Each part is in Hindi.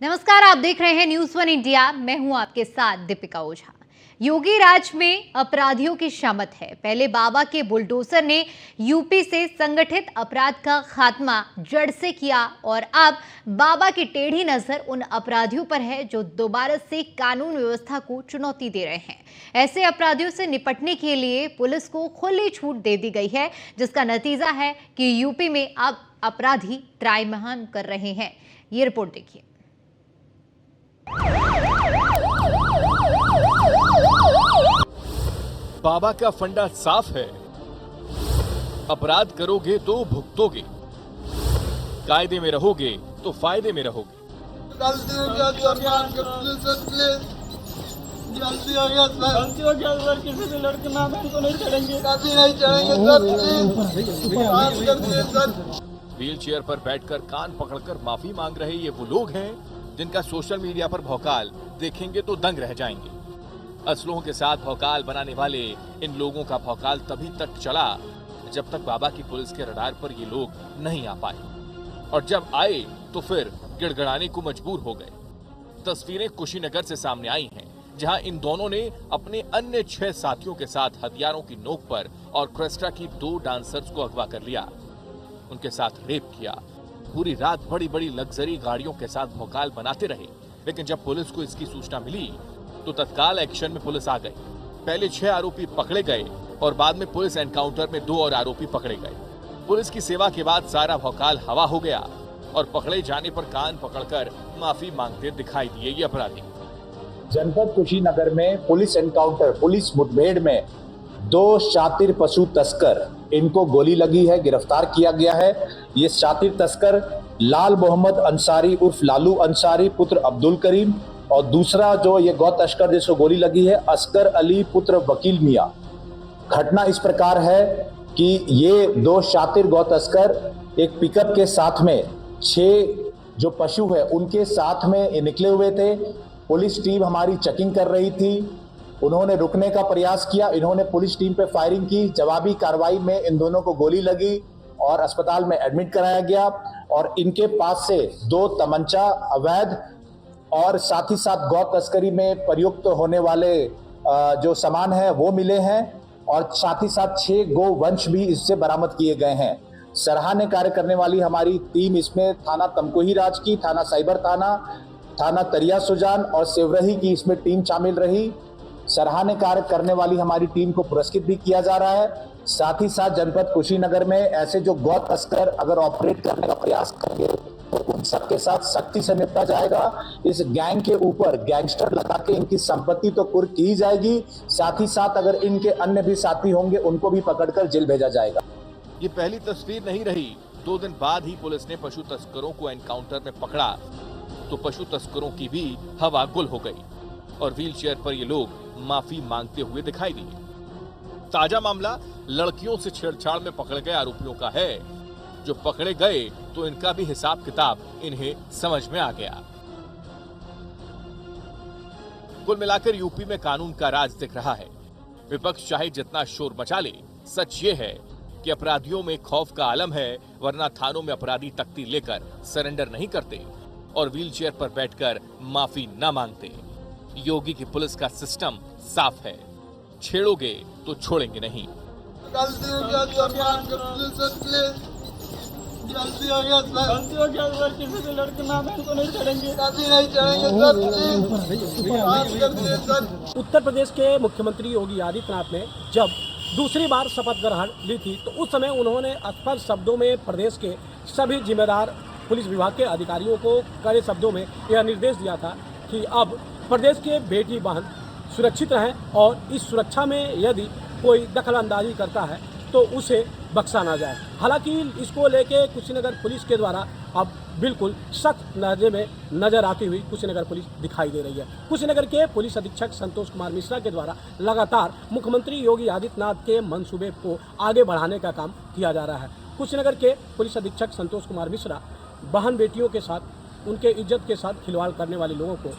नमस्कार, आप देख रहे हैं न्यूज़ वन इंडिया। मैं हूं आपके साथ दीपिका ओझा। योगी राज में अपराधियों की शामत है। पहले बाबा के बुलडोजर ने यूपी से संगठित अपराध का खात्मा जड़ से किया और अब बाबा की टेढ़ी नजर उन अपराधियों पर है जो दोबारा से कानून व्यवस्था को चुनौती दे रहे हैं। ऐसे अपराधियों से निपटने के लिए पुलिस को खुली छूट दे दी गई है, जिसका नतीजा है कि यूपी में अब अपराधी त्राहिमाम कर रहे हैं। ये रिपोर्ट देखिए। बाबा का फंडा साफ है, अपराध करोगे तो भुगतोगे, कायदे में रहोगे तो फायदे में रहोगे। गलती हो गया सर, किसी से लड़के ना तो नहीं चढ़ेंगे, कभी नहीं चढ़ेंगे सर। व्हील चेयर पर बैठकर कान पकड़कर माफी मांग रहे ये वो लोग हैं जिनका सोशल मीडिया पर भौकाल देखेंगे तो दंग रह जाएंगे। असलों के साथ भौकाल बनाने वाले इन लोगों का भौकाल तभी तक चला जब तक बाबा की पुलिस के रडार पर ये लोग नहीं आ पाए, और जब आए तो फिर गिड़गिड़ाने को मजबूर हो गए। तस्वीरें कुशीनगर से सामने आई हैं, जहां इन दोनों ने अपने अन्य 6 साथियों के साथ हथियारों की नोक पर और क्रेस्टा की 2 डांसर्स को अगवा कर लिया, उनके साथ रेप किया। पूरी रात बड़ी बड़ी लग्जरी गाड़ियों के साथ भौकाल बनाते रहे, लेकिन जब पुलिस को इसकी सूचना मिली तो तत्काल एक्शन में पुलिस आ गई। पहले 6 आरोपी पकड़े गए और बाद में पुलिस एनकाउंटर में 2 और आरोपी पकड़े गए। पुलिस की सेवा के बाद सारा भौकाल हवा हो गया और पकड़े जाने पर कान पकड़कर माफी मांगते दिखाई दिए ये अपराधी। जनपद कुशीनगर में पुलिस एनकाउंटर, पुलिस मुठभेड़ में 2 शातिर पशु तस्कर, इनको गोली लगी है, गिरफ्तार किया गया है। ये शातिर तस्कर लाल मोहम्मद अंसारी उर्फ लालू अंसारी पुत्र अब्दुल करीम, और दूसरा जो ये गौ तस्कर जिसको गोली लगी है असगर अली पुत्र वकील मियां। घटना इस प्रकार है कि ये 2 शातिर गौ तस्कर एक पिकअप के साथ में 6 जो पशु है उनके साथ में निकले हुए थे। पुलिस टीम हमारी चेकिंग कर रही थी, उन्होंने रुकने का प्रयास किया, इन्होंने पुलिस टीम पे फायरिंग की। जवाबी कार्रवाई में इन दोनों को गोली लगी और अस्पताल में एडमिट कराया गया। और इनके पास से 2 तमंचा अवैध और साथ ही साथ गौ तस्करी में प्रयुक्त होने वाले जो सामान है वो मिले हैं, और साथ ही साथ 6 गो वंश भी इससे बरामद किए गए हैं। सराहनीय कार्य करने वाली हमारी टीम इसमें थाना तमकुही राज की, थाना साइबर थाना, थाना तरिया सुजान और सेवरही की इसमें टीम शामिल रही। सराहनीय कार्य करने वाली हमारी टीम को पुरस्कृत भी किया जा रहा है। साथ ही साथ जनपद कुशीनगर में ऐसे जो गौ तस्कर अगर ऑपरेट करने का प्रयास करेंगे तो उन सबके साथ सख्ती से निपटा जाएगा। इस गैंग के ऊपर गैंगस्टर लगा के इनकी संपत्ति तो कुर्क की जाएगी, साथ ही साथ अगर इनके अन्य भी साथी होंगे उनको भी पकड़कर जेल भेजा जाएगा। ये पहली तस्वीर नहीं रही। 2 दिन बाद ही पुलिस ने पशु तस्करों को एनकाउंटर में पकड़ा तो पशु तस्करों की भी हवा गुल हो गई और व्हील चेयर पर ये लोग माफी मांगते हुए दिखाई दिए। ताजा मामला लड़कियों से छेड़छाड़ में पकड़े गए आरोपियों का है। जो पकड़े गए तो इनका भी हिसाब किताब इन्हें समझ में आ गया। कुल मिलाकर यूपी में कानून का राज दिख रहा है। विपक्ष चाहे जितना शोर मचा ले, सच ये है कि अपराधियों में खौफ का आलम है, वरना थानों में अपराधी तख्ती लेकर सरेंडर नहीं करते और व्हील चेयर पर बैठकर माफी न मांगते। योगी की पुलिस का सिस्टम साफ है, छेड़ोगे तो छोड़ेंगे नहीं। गलती हो गया सर, किसी से लड़के ना तो नहीं चढ़ेंगे, कभी नहीं चढ़ेंगे सर। उत्तर प्रदेश के मुख्यमंत्री योगी आदित्यनाथ ने जब दूसरी बार शपथ ग्रहण ली थी तो उस समय उन्होंने स्पष्ट शब्दों में प्रदेश के सभी जिम्मेदार पुलिस विभाग के अधिकारियों को कड़े शब्दों में यह निर्देश दिया था कि अब प्रदेश के बेटी बहन सुरक्षित रहें और इस सुरक्षा में यदि कोई दखल अंदाजी करता है तो उसे बख्शा ना जाए। हालांकि इसको लेके कुशीनगर पुलिस के द्वारा अब बिल्कुल सख्त नजर में नजर आती हुई कुशीनगर पुलिस दिखाई दे रही है। कुशीनगर के पुलिस अधीक्षक संतोष कुमार मिश्रा के द्वारा लगातार मुख्यमंत्री योगी आदित्यनाथ के मंसूबे को आगे बढ़ाने का काम किया जा रहा है। कुशीनगर के पुलिस अधीक्षक संतोष कुमार मिश्रा बहन बेटियों के साथ, उनके इज्जत के साथ खिलवाड़ करने वाले लोगों को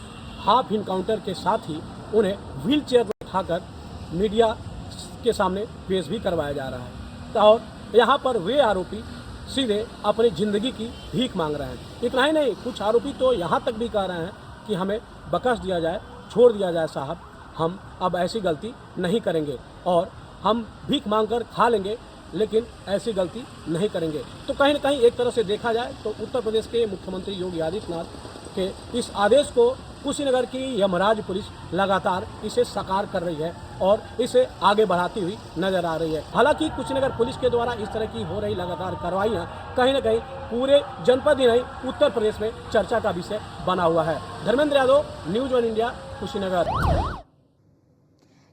हाफ इनकाउंटर के साथ ही उन्हें व्हील चेयर पर उठाकर मीडिया के सामने पेश भी करवाया जा रहा है। और यहाँ पर वे आरोपी सीधे अपनी ज़िंदगी की भीख मांग रहे हैं। इतना ही नहीं, कुछ आरोपी तो यहाँ तक भी कह रहे हैं कि हमें बख्श दिया जाए, छोड़ दिया जाए साहब, हम अब ऐसी गलती नहीं करेंगे और हम भीख मांगकर खा लेंगे, लेकिन ऐसी गलती नहीं करेंगे। तो कहीं न कहीं एक तरह से देखा जाए तो उत्तर प्रदेश के मुख्यमंत्री योगी आदित्यनाथ के इस आदेश को कुशीनगर की यमराज पुलिस लगातार इसे साकार कर रही है और इसे आगे बढ़ाती हुई नजर आ रही है। हालांकि कुशीनगर पुलिस के द्वारा इस तरह की हो रही लगातार कार्रवाइयां कहीं न कहीं पूरे जनपद ही नहीं, उत्तर प्रदेश में चर्चा का विषय बना हुआ है। Dharmendra Yadav, news one India, Kushinagar.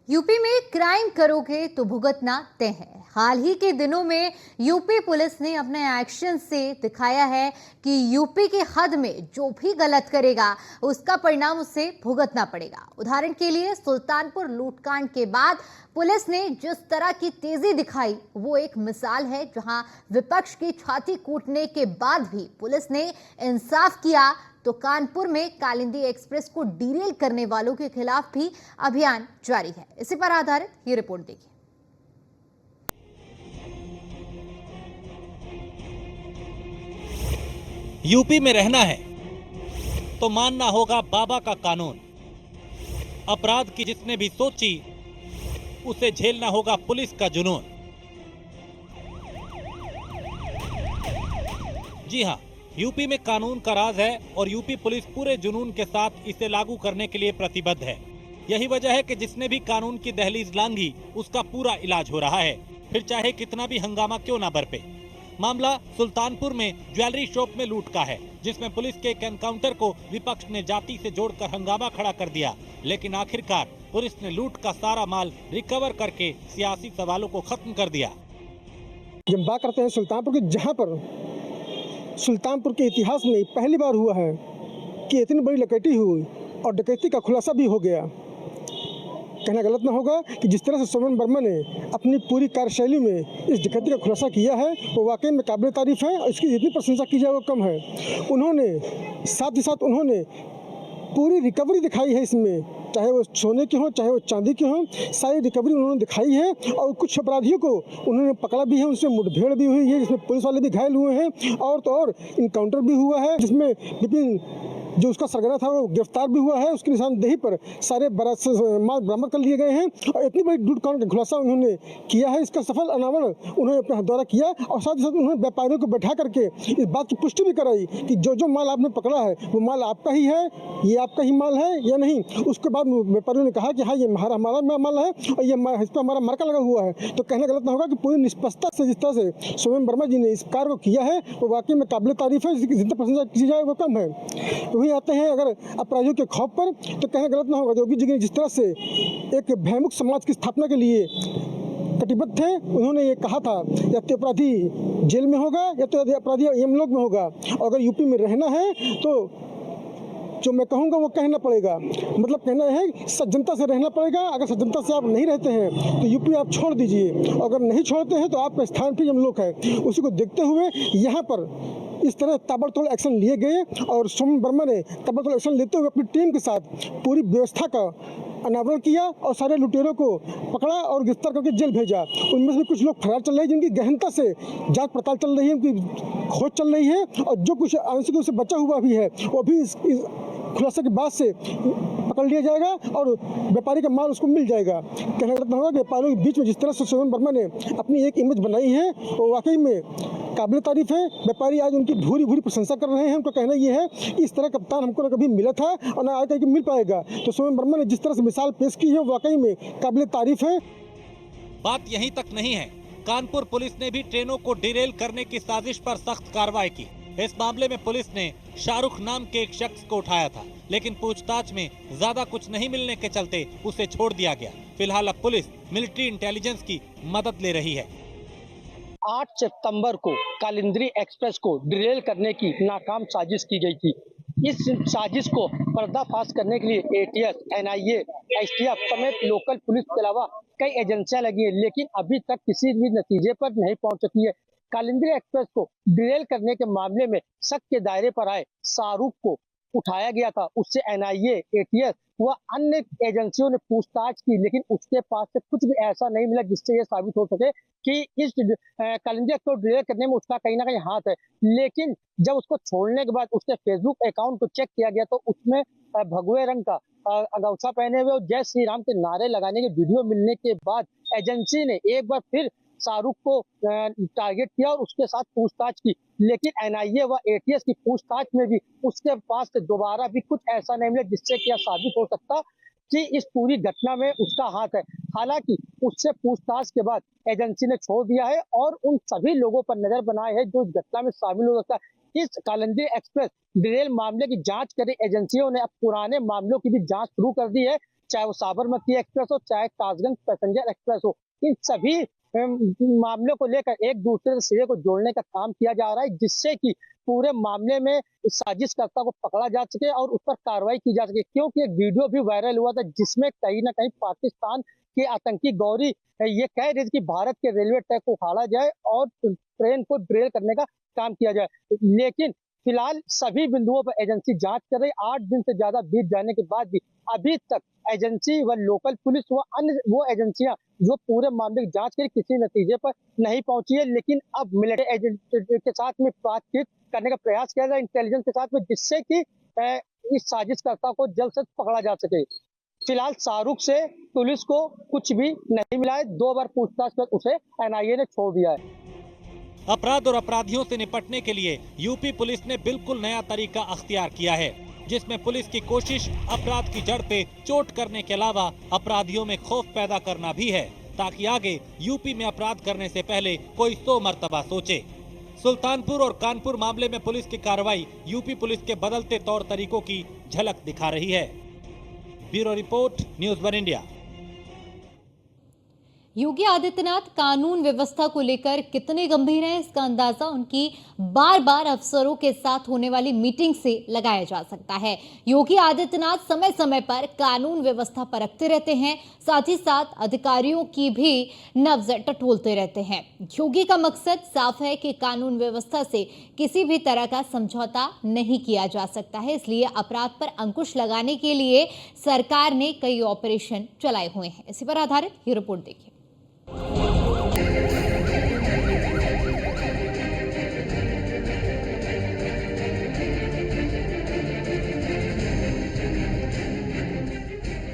UP में क्राइम करोगे तो भुगतना तय है। हाल ही के दिनों में यूपी पुलिस ने अपने एक्शन से दिखाया है कि यूपी की हद में जो भी गलत करेगा उसका परिणाम उसे भुगतना पड़ेगा। उदाहरण के लिए सुल्तानपुर लूटकांड के बाद पुलिस ने जिस तरह की तेजी दिखाई वो एक मिसाल है, जहां विपक्ष की छाती कूटने के बाद भी पुलिस ने इंसाफ किया। तो कानपुर में कालिंदी एक्सप्रेस को डीरेल करने वालों के खिलाफ भी अभियान जारी है। इसी पर आधारित ये रिपोर्ट देखिए। यूपी में रहना है तो मानना होगा बाबा का कानून। अपराध की जिसने भी सोची उसे झेलना होगा पुलिस का जुनून। जी हां, यूपी में कानून का राज है और यूपी पुलिस पूरे जुनून के साथ इसे लागू करने के लिए प्रतिबद्ध है। यही वजह है कि जिसने भी कानून की दहलीज लांघी उसका पूरा इलाज हो रहा है, फिर चाहे कितना भी हंगामा क्यों ना बरपे। मामला सुल्तानपुर में ज्वेलरी शॉप में लूट का है, जिसमें पुलिस के एक एनकाउंटर को विपक्ष ने जाति से जोड़कर हंगामा खड़ा कर दिया, लेकिन आखिरकार पुलिस ने लूट का सारा माल रिकवर करके सियासी सवालों को खत्म कर दिया। जब बात करते हैं सुल्तानपुर की, जहां पर सुल्तानपुर के इतिहास में पहली बार हुआ है कि इतनी बड़ी डकैती हुई और डकैती का खुलासा भी हो गया। कहना गलत ना होगा कि जिस तरह से सोमेन वर्मा ने अपनी पूरी कार्यशैली में इस डकैती का खुलासा किया है वो वाकई में काबिल तारीफ है और इसकी जितनी प्रशंसा की जाए वो कम है। उन्होंने साथ ही साथ उन्होंने पूरी रिकवरी दिखाई है इसमें, चाहे वो सोने की हो चाहे वो चांदी की हो, सारी रिकवरी उन्होंने दिखाई है और कुछ अपराधियों को उन्होंने पकड़ा भी है, उनसे मुठभेड़ भी हुई है जिसमें पुलिस वाले भी घायल हुए हैं और तो और इनकाउंटर भी हुआ है जिसमें विपिन जो उसका सरगना था वो गिरफ्तार भी हुआ है। उसकी निशानदेही पर सारे माल बरामद कर लिए गए हैं और इतनी बड़ी लूट कांड का खुलासा उन्होंने किया है। इसका सफल अनावरण उन्होंने अपने द्वारा किया और साथ ही साथ उन्होंने व्यापारियों को बैठा करके इस बात की पुष्टि भी कराई कि जो जो माल आपने पकड़ा है वो माल आपका ही है, ये आपका ही माल है या नहीं। उसके बाद व्यापारियों ने कहा कि हाँ ये हमारा माल है और ये इस पर हमारा मार्का लगा हुआ है। तो कहना गलत ना होगा कि पूरी निष्पक्षता से जिस तरह से सोमेन वर्मा जी ने इस कार्य को किया है वो वाकई में काबिल तारीफ है, जिसकी जितना प्रशंसा की जाए वो कम है। वही आते हैं अगर अपराधियों के खौफ पर, तो कहना गलत ना होगा योगी जी ने जिस तरह से एक भयमुक्त समाज की स्थापना के लिए कटिबद्ध थे। उन्होंने ये कहा था या तो अपराधी जेल में होगा या तो अपराधी यमलोक में होगा। और अगर यूपी में रहना है तो जो मैं कहूँगा वो कहना पड़ेगा, मतलब कहना है सज्जनता से रहना पड़ेगा। अगर सज्जनता से आप नहीं रहते हैं तो यूपी आप छोड़ दीजिए, अगर नहीं छोड़ते हैं तो आपका स्थान भी यमलोक है। उसी को देखते हुए यहाँ पर इस तरह ताबड़तोड़ एक्शन लिए गए और सोमेन वर्मा ने ताबड़तोड़ एक्शन लेते हुए अपनी टीम के साथ पूरी व्यवस्था का अनावरण किया और सारे लुटेरों को पकड़ा और गिरफ्तार करके जेल भेजा। उनमें से कुछ लोग फरार चल रहे हैं जिनकी गहनता से जांच पड़ताल चल रही है, उनकी खोज चल रही है और जो कुछ आंशिक रूप से बचा हुआ भी है वो भी इस खुलासे के बाद से पकड़ लिया जाएगा और व्यापारी का माल उसको मिल जाएगा। कहना गलत ना होगा व्यापारियों के बीच में जिस तरह से सोमेन वर्मा ने अपनी एक इमेज बनाई है वो वाकई में काबिल तारीफ है। व्यापारी आज उनकी भूरी भूरी प्रशंसा कर रहे हैं। उनका कहना यह है कि इस तरह कप्तान हमको न कभी मिला था और न आज तक मिल पाएगा। तो सोमेन वर्मा ने जिस तरह से मिसाल पेश की है वाकई में काबिल तारीफ है। बात यहीं तक नहीं है, कानपुर पुलिस ने भी ट्रेनों को डिरेल करने की साजिश पर सख्त कार्रवाई की। इस मामले में पुलिस ने शाहरुख नाम के एक शख्स को उठाया था, लेकिन पूछताछ में ज्यादा कुछ नहीं मिलने के चलते उसे छोड़ दिया गया। फिलहाल अब पुलिस मिलिट्री इंटेलिजेंस की मदद ले रही है। 8 सितंबर को कालिंदी एक्सप्रेस को डिरेल करने की नाकाम साजिश की गई थी। इस साजिश को पर्दाफाश करने के लिए एटीएस, एनआईए, एसटीएफ समेत लोकल पुलिस के अलावा कई एजेंसियां लगी हैं, लेकिन अभी तक किसी भी नतीजे पर नहीं पहुंच सकी है। कालिंदी एक्सप्रेस को डिरेल करने के मामले में शक के दायरे पर आए शाहरुख को उठाया गया था उससे एनआईए, एटीएस व अन्य एजेंसियों ने पूछताछ की, लेकिन उसके पास से कुछ भी ऐसा नहीं मिला जिससे ये साबित हो सके कि इस कालिंदी को डिलीट करने में उसका कहीं ना कहीं हाथ है। लेकिन जब उसको छोड़ने के बाद उसके फेसबुक अकाउंट को चेक किया गया तो उसमें भगवे रंग का अगौछा पहने हुए और जय श्री राम के नारे लगाने के वीडियो मिलने के बाद एजेंसी ने एक बार फिर शाहरुख को टारगेट किया और उसके साथ पूछताछ की। लेकिन एनआईए व एटीएस की पूछताछ में भी उसके पास से दोबारा भी कुछ ऐसा नहीं मिला जिससे कि यह साबित हो सकता कि इस पूरी घटना में उसका हाथ है। हालांकि उससे पूछताछ के बाद एजेंसी ने छोड़ दिया है और उन सभी लोगों पर नजर बनाए है जो इस घटना में शामिल हो सकता है। इस कालिंदी एक्सप्रेस डिरेल मामले की जांच करी एजेंसियों ने अब पुराने मामलों की भी जांच शुरू कर दी है, चाहे वो साबरमती एक्सप्रेस हो, चाहे कासगंज पैसेंजर एक्सप्रेस हो। इन सभी मामलों को लेकर एक दूसरे से सिरे को जोड़ने का काम किया जा रहा है, जिससे कि पूरे मामले में इस साजिशकर्ता को पकड़ा जा सके और उस पर कार्रवाई की जा सके। क्योंकि एक वीडियो भी वायरल हुआ था जिसमें कहीं ना कहीं पाकिस्तान के आतंकी गौरी ये कह रही थी कि भारत के रेलवे ट्रैक को उखाड़ा जाए और ट्रेन को ड्रिल करने का काम किया जाए। लेकिन फिलहाल सभी बिंदुओं पर एजेंसी जांच कर रही। 8 दिन से ज्यादा बीत जाने के बाद भी अभी तक एजेंसी व लोकल पुलिस व अन्य वो एजेंसियां जो पूरे मामले की जांच करी किसी नतीजे पर नहीं पहुंची है। लेकिन अब मिलिट्री एजेंसी के साथ में बातचीत करने का प्रयास किया जाए इंटेलिजेंस के साथ में, जिससे कि इस साजिशकर्ता को जल्द से पकड़ा जा सके। फिलहाल शाहरुख से पुलिस को कुछ भी नहीं मिला है। 2 बार पूछताछ कर उसे एनआईए ने छोड़ दिया है। अपराध और अपराधियों से निपटने के लिए यूपी पुलिस ने बिल्कुल नया तरीका अख्तियार किया है, जिसमें पुलिस की कोशिश अपराध की जड़ पे चोट करने के अलावा अपराधियों में खौफ पैदा करना भी है, ताकि आगे यूपी में अपराध करने से पहले कोई 100 मर्तबा सोचे। सुल्तानपुर और कानपुर मामले में पुलिस की कार्रवाई यूपी पुलिस के बदलते तौर तरीकों की झलक दिखा रही है। Bureau report, news 1 India. Yogi Adityanath कानून व्यवस्था को लेकर कितने गंभीर हैं, इसका अंदाजा उनकी बार बार अफसरों के साथ होने वाली मीटिंग से लगाया जा सकता है। योगी आदित्यनाथ समय समय पर कानून व्यवस्था परखते रहते हैं, साथ ही साथ अधिकारियों की भी नब्ज टटोलते रहते हैं। योगी का मकसद साफ है कि कानून व्यवस्था से किसी भी तरह का समझौता नहीं किया जा सकता है, इसलिए अपराध पर अंकुश लगाने के लिए सरकार ने कई ऑपरेशन चलाए हुए हैं। इसी पर आधारित ये रिपोर्ट देखिए।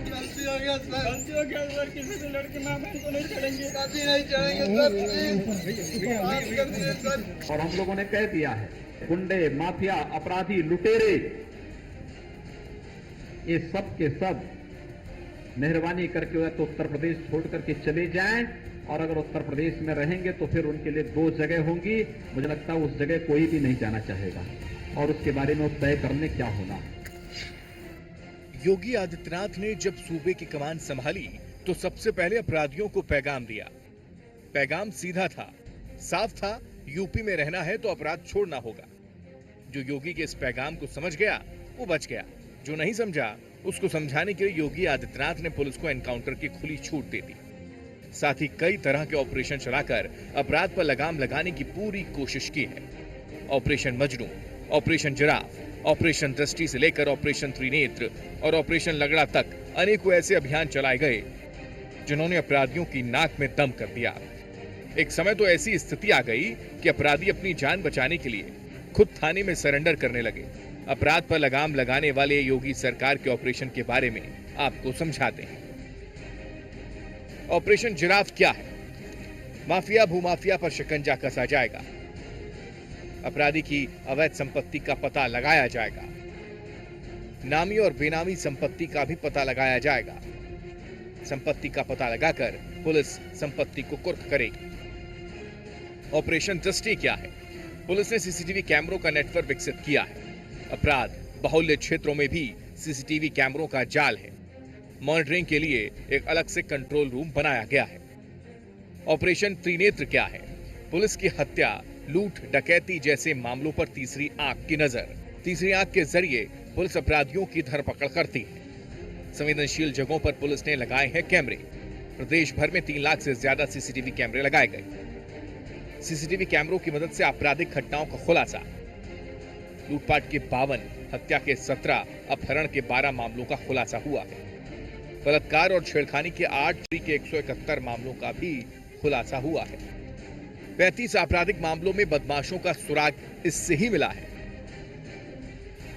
गलती हो गया सर, किसी से लड़के माँ बहन को नहीं चढ़ेंगे, काफी नहीं चढ़ेंगे सर। और हम लोगों ने कह दिया है, गुंडे, माफिया, अपराधी, लुटेरे, ये सब के सब मेहरबानी करके तो उत्तर प्रदेश छोड़ करके चले जाएं, और अगर उत्तर प्रदेश में रहेंगे तो फिर उनके लिए 2 जगह होंगी। मुझे लगता है उस जगह कोई भी नहीं जाना चाहेगा, और उसके बारे में तय करने क्या होना। योगी आदित्यनाथ ने जब सूबे की कमान संभाली तो सबसे पहले अपराधियों को पैगाम दिया। पैगाम सीधा था, साफ था, यूपी में रहना है तो अपराध छोड़ना होगा। जो योगी के इस पैगाम को समझ गया वो बच गया, जो नहीं समझा उसको समझाने के लिए योगी आदित्यनाथ ने पुलिस को एनकाउंटर की खुली छूट दे दी। साथ ही कई तरह के ऑपरेशन चलाकर अपराध पर लगाम लगाने की पूरी कोशिश की है। Operation Majnu, operation giraffe, operation दृष्टि से लेकर ऑपरेशन त्रिनेत्र और ऑपरेशन लगड़ा तक अनेकों ऐसे अभियान चलाए गए जिन्होंने अपराधियों की नाक में दम कर दिया। एक समय तो ऐसी स्थिति आ गई कि अपराधी अपनी जान बचाने के लिए खुद थाने में सरेंडर करने लगे। अपराध पर लगाम लगाने वाले योगी सरकार के ऑपरेशन के बारे में आपको समझाते हैं। ऑपरेशन जिराफ क्या है? माफिया, भूमाफिया पर शिकंजा कसा जाएगा, अपराधी की अवैध संपत्ति का पता लगाया जाएगा, नामी और बेनामी संपत्ति का भी पता लगाया जाएगा। संपत्ति का पता लगाकर पुलिस संपत्ति को कुर्क करेगी। ऑपरेशन दृष्टि क्या है? पुलिस ने सीसीटीवी कैमरों का नेटवर्क विकसित किया है। अपराध बाहुल्य क्षेत्रों में भी सीसीटीवी कैमरों का जाल है। मॉनिटरिंग के लिए एक अलग से कंट्रोल रूम बनाया गया है। ऑपरेशन त्रिनेत्र क्या है? पुलिस की हत्या, लूट, डकैती जैसे मामलों पर तीसरी आंख की नजर। तीसरी आंख के जरिए पुलिस अपराधियों की धरपकड़ करती है। संवेदनशील जगहों पर पुलिस ने लगाए हैं कैमरे। प्रदेश भर में 3 लाख से ज्यादा सीसीटीवी कैमरे लगाए गए। सीसीटीवी कैमरों की मदद से आपराधिक घटनाओं का खुलासा, लूटपाट के 52, हत्या के 17, अपहरण के 12 मामलों का खुलासा हुआ है। बलात्कार और छेड़खानी के 8, चोरी के 171 मामलों का भी खुलासा हुआ है। 35 आपराधिक मामलों में बदमाशों का सुराग इससे ही मिला है।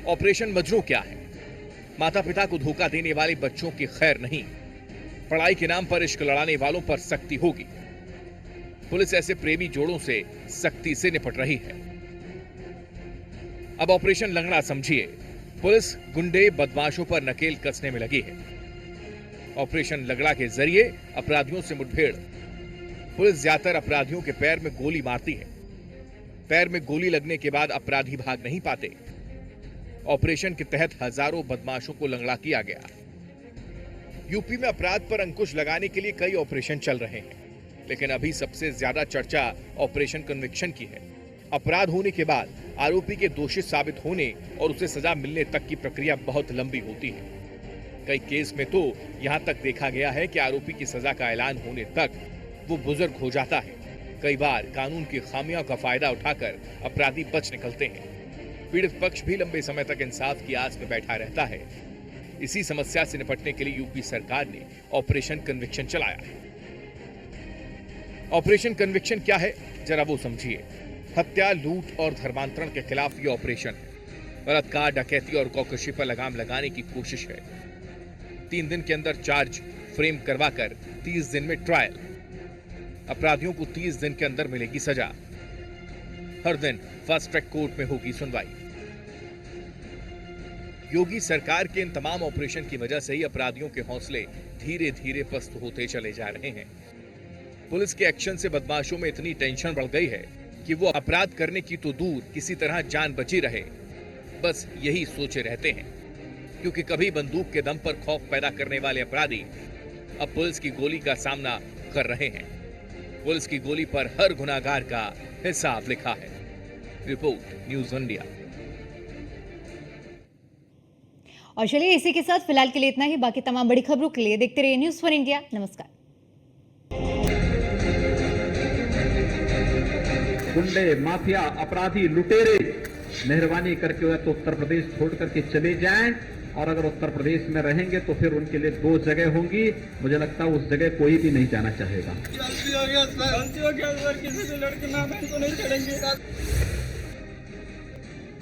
ऑपरेशन मजनू क्या है? माता पिता को धोखा देने वाले बच्चों की खैर नहीं, पढ़ाई के नाम पर इश्क लड़ाने वालों पर सख्ती होगी। पुलिस ऐसे प्रेमी जोड़ों से सख्ती से निपट रही है। अब ऑपरेशन लंगड़ा समझिए, पुलिस गुंडे बदमाशों पर नकेल कसने में लगी है। ऑपरेशन लगड़ा के जरिए अपराधियों से मुठभेड़। पुलिस ज्यादातर अपराधियों के पैर में गोली मारती है। पैर में गोली लगने के बाद अपराधी भाग नहीं पाते। ऑपरेशन के तहत हजारों बदमाशों को लंगड़ा किया गया। यूपी में अपराध पर अंकुश लगाने के लिए कई ऑपरेशन चल रहे हैं, लेकिन अभी सबसे ज्यादा चर्चा ऑपरेशन कन्विक्शन की है। अपराध होने के बाद आरोपी के दोषी साबित होने और उसे सजा मिलने तक की प्रक्रिया बहुत लंबी होती है। कई केस में तो यहां तक देखा गया है कि आरोपी की सजा का ऐलान होने तक वो बुजुर्ग हो जाता है। कई बार कानून की खामियों का फायदा उठाकर अपराधी बच निकलते हैं। पीड़ित पक्ष भी लंबे समय तक इंसाफ की आस में बैठा रहता है। इसी समस्या से निपटने के लिए यूपी सरकार ने ऑपरेशन कन्विक्शन चलाया है। ऑपरेशन कन्विक्शन क्या है, जरा वो समझिए। हत्या, लूट और धर्मांतरण के खिलाफ ये ऑपरेशन है। बलात्कार, डकैती और कौकशी पर लगाम लगाने की कोशिश है। 3 दिन के अंदर चार्ज फ्रेम करवाकर 30 दिन में ट्रायल। अपराधियों को 30 दिन के अंदर मिलेगी सजा। हर दिन फास्ट ट्रैक कोर्ट में होगी सुनवाई। योगी सरकार के इन तमाम ऑपरेशन की वजह से ही अपराधियों के हौसले धीरे धीरे पस्त होते चले जा रहे हैं। पुलिस के एक्शन से बदमाशों में इतनी टेंशन बढ़ गई है कि वो अपराध करने की तो दूर, किसी तरह जान बची रहे, बस यही सोचे रहते हैं। क्योंकि कभी बंदूक के दम पर खौफ पैदा करने वाले अपराधी अब पुलिस की गोली का सामना कर रहे हैं। पुलिस की गोली पर हर गुनाहगार का हिसाब लिखा है। Report, news India. और चलिए इसी के साथ फिलहाल के लिए इतना ही। बाकी तमाम बड़ी खबरों के लिए देखते रहिए न्यूज़ वन इंडिया। नमस्कार। गुंडे, माफिया, अपराधी, लुटेरे मेहरबानी करके या तो उत्तर प्रदेश छोड़ करके चले जाएं, और अगर उत्तर प्रदेश में रहेंगे तो फिर उनके लिए 2 जगह होंगी। मुझे लगता है उस जगह कोई भी नहीं जाना चाहेगा। गलती हो गया सर, किसी से लड़के माँ बहन को नहीं छेड़ेंगे।